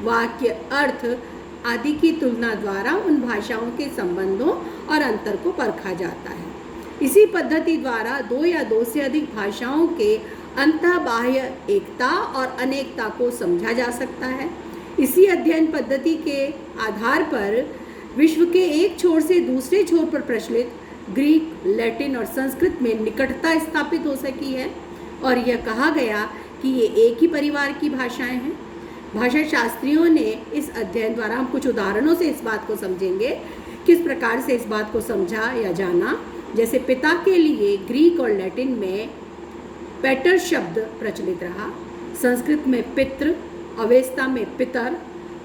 वाक्य, अर्थ आदि की तुलना द्वारा उन भाषाओं के संबंधों और अंतर को परखा जाता है। इसी पद्धति द्वारा दो या दो से अधिक भाषाओं के अंतः बाह्य एकता और अनेकता को समझा जा सकता है। इसी अध्ययन पद्धति के आधार पर विश्व के एक छोर से दूसरे छोर पर प्रचलित ग्रीक, लैटिन और संस्कृत में निकटता स्थापित हो सकी है और यह कहा गया कि ये एक ही परिवार की भाषाएं हैं। भाषा शास्त्रियों ने इस अध्ययन द्वारा, हम कुछ उदाहरणों से इस बात को समझेंगे, किस प्रकार से इस बात को समझा या जाना। जैसे पिता के लिए ग्रीक और लैटिन में पैटर शब्द प्रचलित रहा, संस्कृत में पितृ, अवेस्ता में पितर,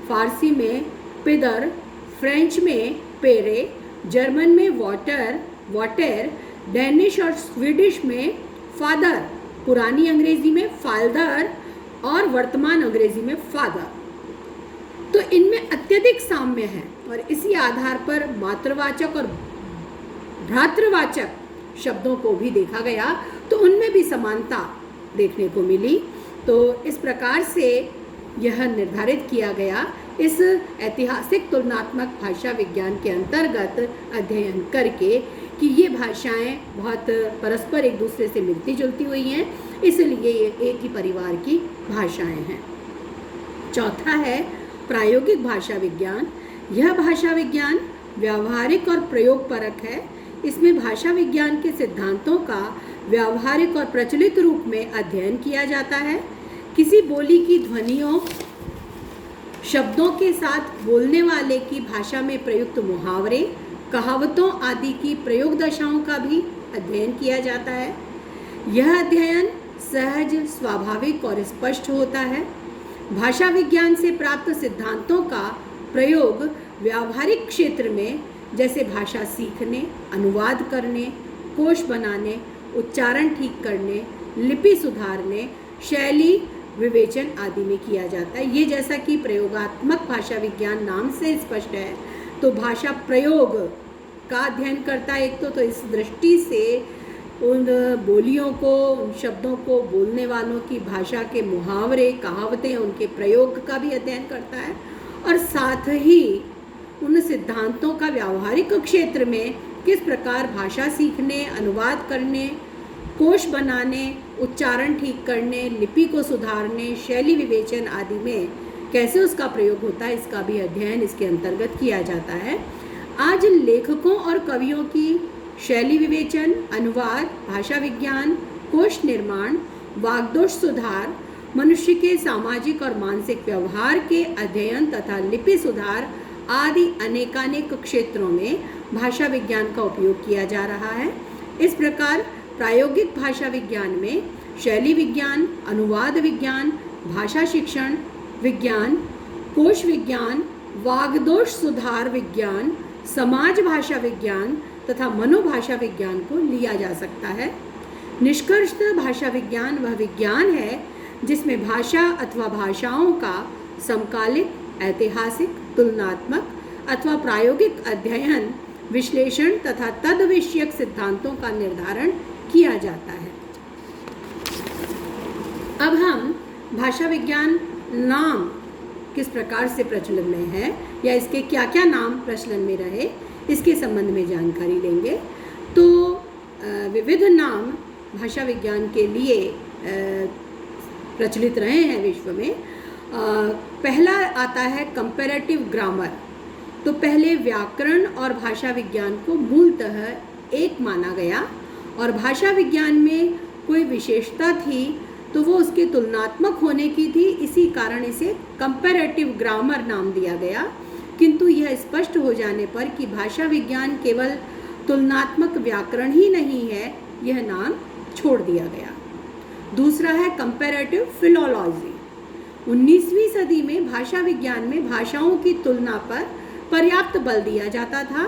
फारसी में पिदर, फ्रेंच में पेरे, जर्मन में वाटर, डेनिश और स्वीडिश में फादर, पुरानी अंग्रेजी में फादर और वर्तमान अंग्रेजी में फादर। तो इनमें अत्यधिक साम्य है और इसी आधार पर मातृवाचक और भ्रातृवाचक शब्दों को भी देखा गया तो उनमें भी समानता देखने को मिली। तो इस प्रकार से यह निर्धारित किया गया इस ऐतिहासिक तुलनात्मक भाषा विज्ञान के अंतर्गत अध्ययन करके कि ये भाषाएं बहुत परस्पर एक दूसरे से मिलती जुलती हुई हैं, इसलिए ये एक ही परिवार की भाषाएं हैं। चौथा है प्रायोगिक भाषा विज्ञान। यह भाषा विज्ञान व्यावहारिक और प्रयोगपरक है। इसमें भाषा विज्ञान के सिद्धांतों का व्यावहारिक और प्रचलित रूप में अध्ययन किया जाता है। किसी बोली की ध्वनियों, शब्दों के साथ बोलने वाले की भाषा में प्रयुक्त मुहावरे, कहावतों आदि की प्रयोग दशाओं का भी अध्ययन किया जाता है। यह अध्ययन सहज, स्वाभाविक और स्पष्ट होता है। भाषा विज्ञान से प्राप्त सिद्धांतों का प्रयोग व्यावहारिक क्षेत्र में, जैसे भाषा सीखने, अनुवाद करने, कोश बनाने, उच्चारण ठीक करने, लिपि सुधारने, शैली विवेचन आदि में किया जाता है। ये जैसा कि प्रयोगात्मक भाषा विज्ञान नाम से स्पष्ट है, तो भाषा प्रयोग का अध्ययन करता है। एक तो इस दृष्टि से उन बोलियों को, उन शब्दों को बोलने वालों की भाषा के मुहावरे, कहावतें, उनके प्रयोग का भी अध्ययन करता है और साथ ही उन सिद्धांतों का व्यावहारिक क्षेत्र में किस प्रकार भाषा सीखने, अनुवाद करने, कोश बनाने, उच्चारण ठीक करने, लिपि को सुधारने, शैली विवेचन आदि में कैसे उसका प्रयोग होता है, इसका भी अध्ययन इसके अंतर्गत किया जाता है। आज लेखकों और कवियों की शैली विवेचन, अनुवाद, भाषा विज्ञान, कोश निर्माण, वाग्दोष सुधार, मनुष्य के सामाजिक और मानसिक व्यवहार के अध्ययन तथा लिपि सुधार आदि अनेकानेक क्षेत्रों में भाषा विज्ञान का उपयोग किया जा रहा है। इस प्रकार प्रायोगिक भाषा विज्ञान में शैली विज्ञान, अनुवाद विज्ञान, भाषा शिक्षण विज्ञान, कोश विज्ञान, वाग्दोष सुधार विज्ञान, समाज भाषा विज्ञान तथा मनोभाषा विज्ञान को लिया जा सकता है। निष्कर्षतः भाषा विज्ञान वह विज्ञान है जिसमें भाषा अथवा भाषाओं का समकालिक, ऐतिहासिक, तुलनात्मक अथवा प्रायोगिक अध्ययन, विश्लेषण तथा तद विषयक सिद्धांतों का निर्धारण किया जाता है। अब हम भाषा विज्ञान नाम किस प्रकार से प्रचलन में है या इसके क्या क्या नाम प्रचलन में रहे, इसके संबंध में जानकारी लेंगे। तो विविध नाम भाषा विज्ञान के लिए प्रचलित रहे हैं विश्व में। पहला आता है कंपैरेटिव ग्रामर। तो पहले व्याकरण और भाषा विज्ञान को मूलतः एक माना गया और भाषा विज्ञान में कोई विशेषता थी तो वो उसके तुलनात्मक होने की थी, इसी कारण इसे कंपैरेटिव ग्रामर नाम दिया गया। किंतु यह स्पष्ट हो जाने पर कि भाषा विज्ञान केवल तुलनात्मक व्याकरण ही नहीं है, यह नाम छोड़ दिया गया। दूसरा है कंपैरेटिव फिलोलॉजी। 19वीं सदी में भाषा विज्ञान में भाषाओं की तुलना पर पर्याप्त बल दिया जाता था।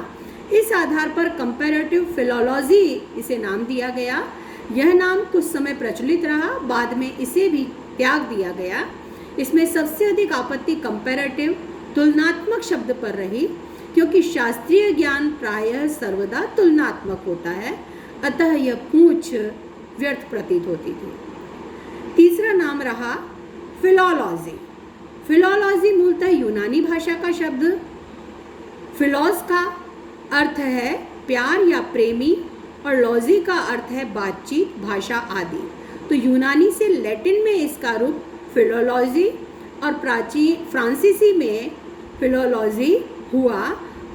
इस आधार पर कंपैरेटिव फिलोलॉजी इसे नाम दिया गया। यह नाम कुछ समय प्रचलित रहा, बाद में इसे भी त्याग दिया गया। इसमें सबसे अधिक आपत्ति कंपैरेटिव, तुलनात्मक शब्द पर रही, क्योंकि शास्त्रीय ज्ञान प्रायः सर्वदा तुलनात्मक होता है, अतः यह पूछ व्यर्थ प्रतीत होती थी। तीसरा नाम रहा फिलोलॉजी। फिलोलॉजी मूलतः यूनानी भाषा का शब्द फिलोस का अर्थ है प्यार या प्रेमी और लॉजी का अर्थ है बातचीत, भाषा आदि। तो यूनानी से लैटिन में इसका रूप फिलोलॉजी और प्राचीन फ्रांसीसी में फिलोलॉजी हुआ।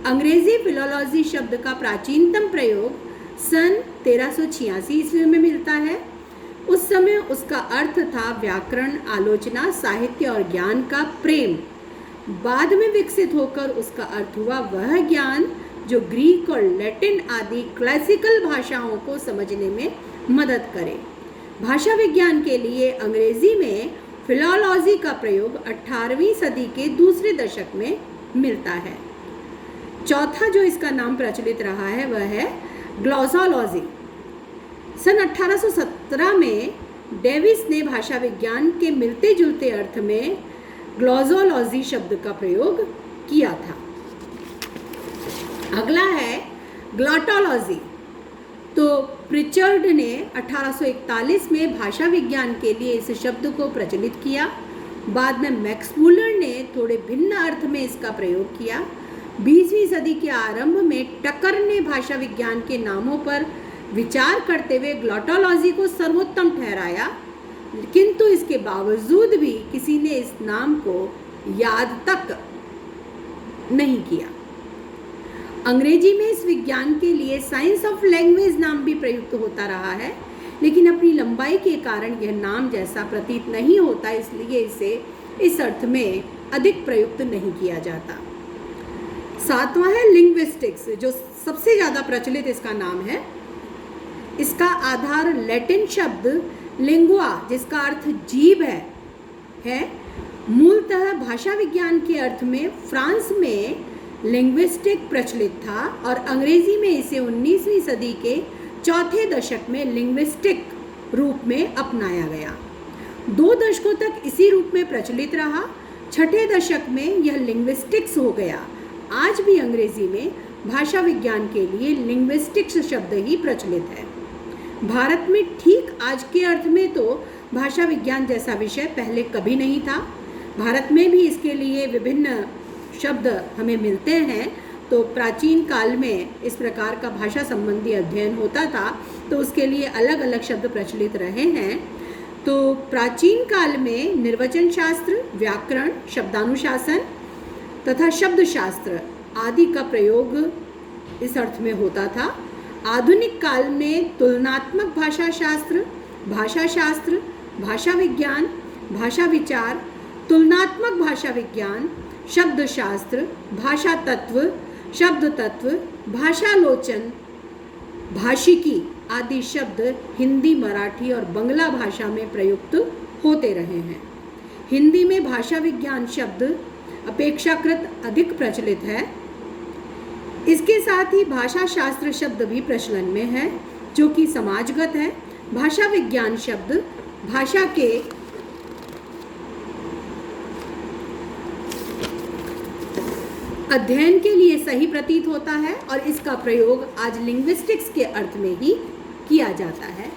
अंग्रेजी फिलोलॉजी शब्द का प्राचीनतम प्रयोग सन 1386 ईस्वी में मिलता है। उस समय उसका अर्थ था व्याकरण, आलोचना, साहित्य और ज्ञान का प्रेम। बाद में विकसित होकर उसका अर्थ हुआ वह ज्ञान जो ग्रीक और लैटिन आदि क्लासिकल भाषाओं को समझने में मदद करे। भाषा विज्ञान के लिए अंग्रेजी में फिलोलॉजी का प्रयोग 18वीं सदी के दूसरे दशक में मिलता है। चौथा जो इसका नाम प्रचलित रहा है वह है ग्लॉसोलॉजी। सन 1817 में डेविस ने भाषा विज्ञान के मिलते जुलते अर्थ में ग्लॉसोलॉजी शब्द का प्रयोग किया था। अगला है ग्लॉटोलॉजी। तो प्रिचर्ड ने 1841 में भाषा विज्ञान के लिए इस शब्द को प्रचलित किया। बाद में मैक्स मूलर ने थोड़े भिन्न अर्थ में इसका प्रयोग किया। 20वीं सदी के आरंभ में टकर ने भाषा विज्ञान के नामों पर विचार करते हुए ग्लॉटोलॉजी को सर्वोत्तम ठहराया, किंतु इसके बावजूद भी किसी ने इस नाम को याद तक नहीं किया। अंग्रेजी में इस विज्ञान के लिए साइंस ऑफ लैंग्वेज नाम भी प्रयुक्त होता रहा है, लेकिन अपनी लंबाई के कारण यह नाम जैसा प्रतीत नहीं होता, इसलिए इसे इस अर्थ में अधिक प्रयुक्त नहीं किया जाता। सातवां है लिंग्विस्टिक्स, जो सबसे ज़्यादा प्रचलित इसका नाम है। इसका आधार लैटिन शब्द लिंगुआ, जिसका अर्थ जीभ है। मूलतः भाषा विज्ञान के अर्थ में फ्रांस में लिंग्विस्टिक प्रचलित था और अंग्रेजी में इसे 19वीं सदी के चौथे दशक में लिंग्विस्टिक रूप में अपनाया गया। 2 दशकों तक इसी रूप में प्रचलित रहा। छठे दशक में यह लिंग्विस्टिक्स हो गया। आज भी अंग्रेजी में भाषा विज्ञान के लिए लिंग्विस्टिक्स शब्द ही प्रचलित है। भारत में ठीक आज के अर्थ में तो भाषा विज्ञान जैसा विषय पहले कभी नहीं था। भारत में भी इसके लिए विभिन्न शब्द हमें मिलते हैं। तो प्राचीन काल में इस प्रकार का भाषा संबंधी अध्ययन होता था, तो उसके लिए अलग अलग शब्द प्रचलित रहे हैं। तो प्राचीन काल में निर्वचन शास्त्र, व्याकरण, शब्दानुशासन तथा शब्द शास्त्र आदि का प्रयोग इस अर्थ में होता था। आधुनिक काल में तुलनात्मक भाषा शास्त्र, भाषा विज्ञान, भाषा विचार, तुलनात्मक भाषा विज्ञान, शब्द शास्त्र, भाषा तत्व, शब्द तत्व, भाषालोचन, भाषिकी आदि शब्द हिंदी, मराठी और बंगला भाषा में प्रयुक्त होते रहे हैं। हिंदी में भाषा विज्ञान शब्द अपेक्षाकृत अधिक प्रचलित है। इसके साथ ही भाषा शास्त्र शब्द भी प्रचलन में है, जो कि समाजगत है। भाषा विज्ञान शब्द भाषा के अध्ययन के लिए सही प्रतीत होता है और इसका प्रयोग आज लिंग्विस्टिक्स के अर्थ में ही किया जाता है।